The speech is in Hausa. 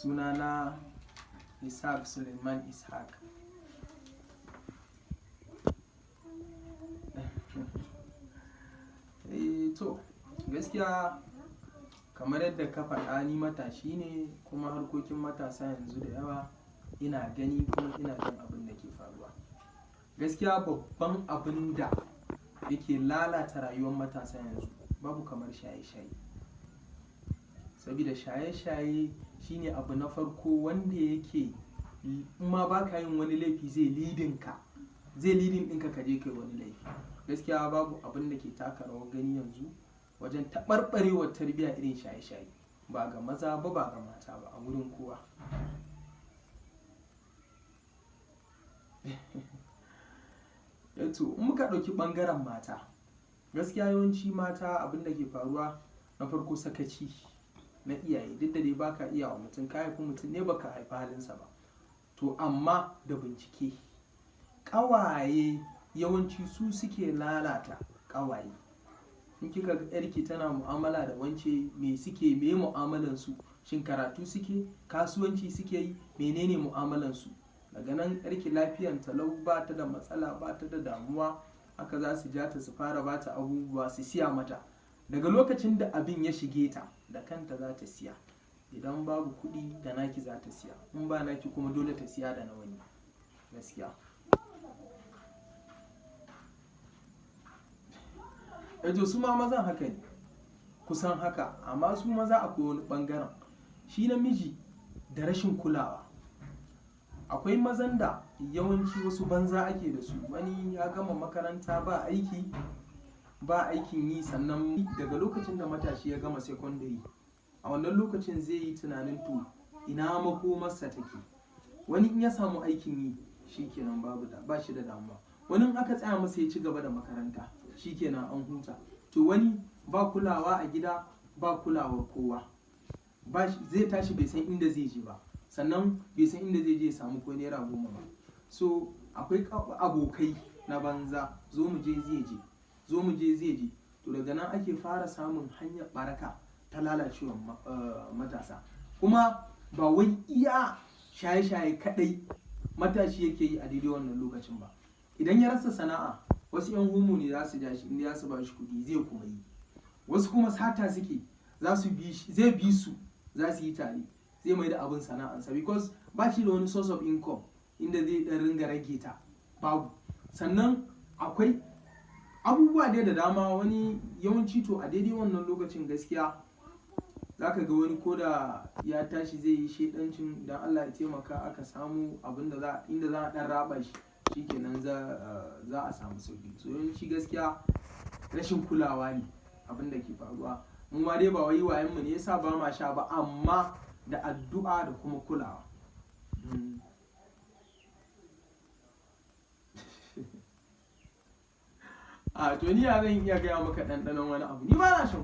Sunana Ishaq Suleiman Ishaq. To gaskiya kamar yadda ka faɗa, ni matashi ne kuma harkokin matasa yanzu da yawa ina gani kuma ina jin abin da ke faruwa. Gaskiya babban abin da yake lalata rayuwar matasa yanzu babu kamar shaye-shaye. Saboda shaye-shaye shine abu na farko wanda yake in ma baka yin wani laifi zai leading ɗinka ka je kai wani laifi. Gaskiya babu abin da ke taka rawar gani yanzu wajen taɓarɓarewar tarbiyya irin shaye-shaye, ba ga maza ba ga mata ba, a wurin kowa. To in muka ɗauki ɓangaren mata, gaskiya yawanci mata abin da ke faruwa na farko sakaci na iyaye. Duk da dai baka iya wa mutum, ka haifi mutum ne baka haifi halinsa ba. To amma da bincike, ƙawaye yawanci su suke lalata ƙawaye. In kika ga yarki tana mu'amala da wance, me mu'amalansu? Shin karatu suke, kasuwanci suke yi, menene mu'amalansu? Daga nan yarki lafiyan talau, ba ta da matsala, ba ta da damuwa, haka za su ja ta su fara ba ta abubuwa su siya mata. Daga lokacin da abin ya shige ta, da kanta za ta siya. Idan babu kuɗi da naki za ta siya, in ba naki kuma dole ta siya da na wani. Gaskiya. To su ma mazan haka ne, kusan haka, amma su maza akwai wani ɓangaren. Shi namiji da rashin kulawa. Akwai mazan da yawanci wasu banza ake da su. Wani ya gama makaranta ba aikin yi, sannan daga lokacin da matashi ya gama secondary, a wannan lokacin zai yi tunanin to ina makomarsa take. Wani in ya samu aikin yi shikenan ba shi da damuwa. Wani in aka tsaya masa ya ci gaba da makaranta shikenan an huta. To wani ba kulawa a gida, ba kulawar kowa. Zai tashi bai san inda zai je ba, sannan bai san inda zai je ya samu ko naira 10 ba. So akwai abokai na banza, zo mu je zai je, zo mu je zai je. To daga nan ake fara samun hanyar ɓaraka ta lalacewar matasa. Kuma ba wai iya shaye-shaye kaɗai matashi yake yi a daidai wannan lokacin ba. Idan ya rasa sana'a, wasu 'yan humu ne za su ja shi, inda za su ba shi kuɗi zai kuma yi. Wasu kuma sata suke, zai bi su, za su yi tare, zai mai da abin sana'ansa, because ba shi da wani source of income inda zai ɗan ringa rage ta, babu. Sannan akwai abubuwa dai da dama. Wani yawanci to a daidai wannan lokacin gaskiya za ka ga wani ko da ya tashi zai yi shedancin, idan Allah ya taimaka aka samu abin da inda za a ɗan raba shi, shikenan za a samu sauƙi. So yawanci gaskiya rashin kulawa ne abin da ke faruwa. Mu ma dai ba wai wayanmu ne yasa ba ma sha ba, amma da addu'a da kuma kulawa. To ni ya zan iya gaya maka ɗanɗanon wani abu, ni ba na shan.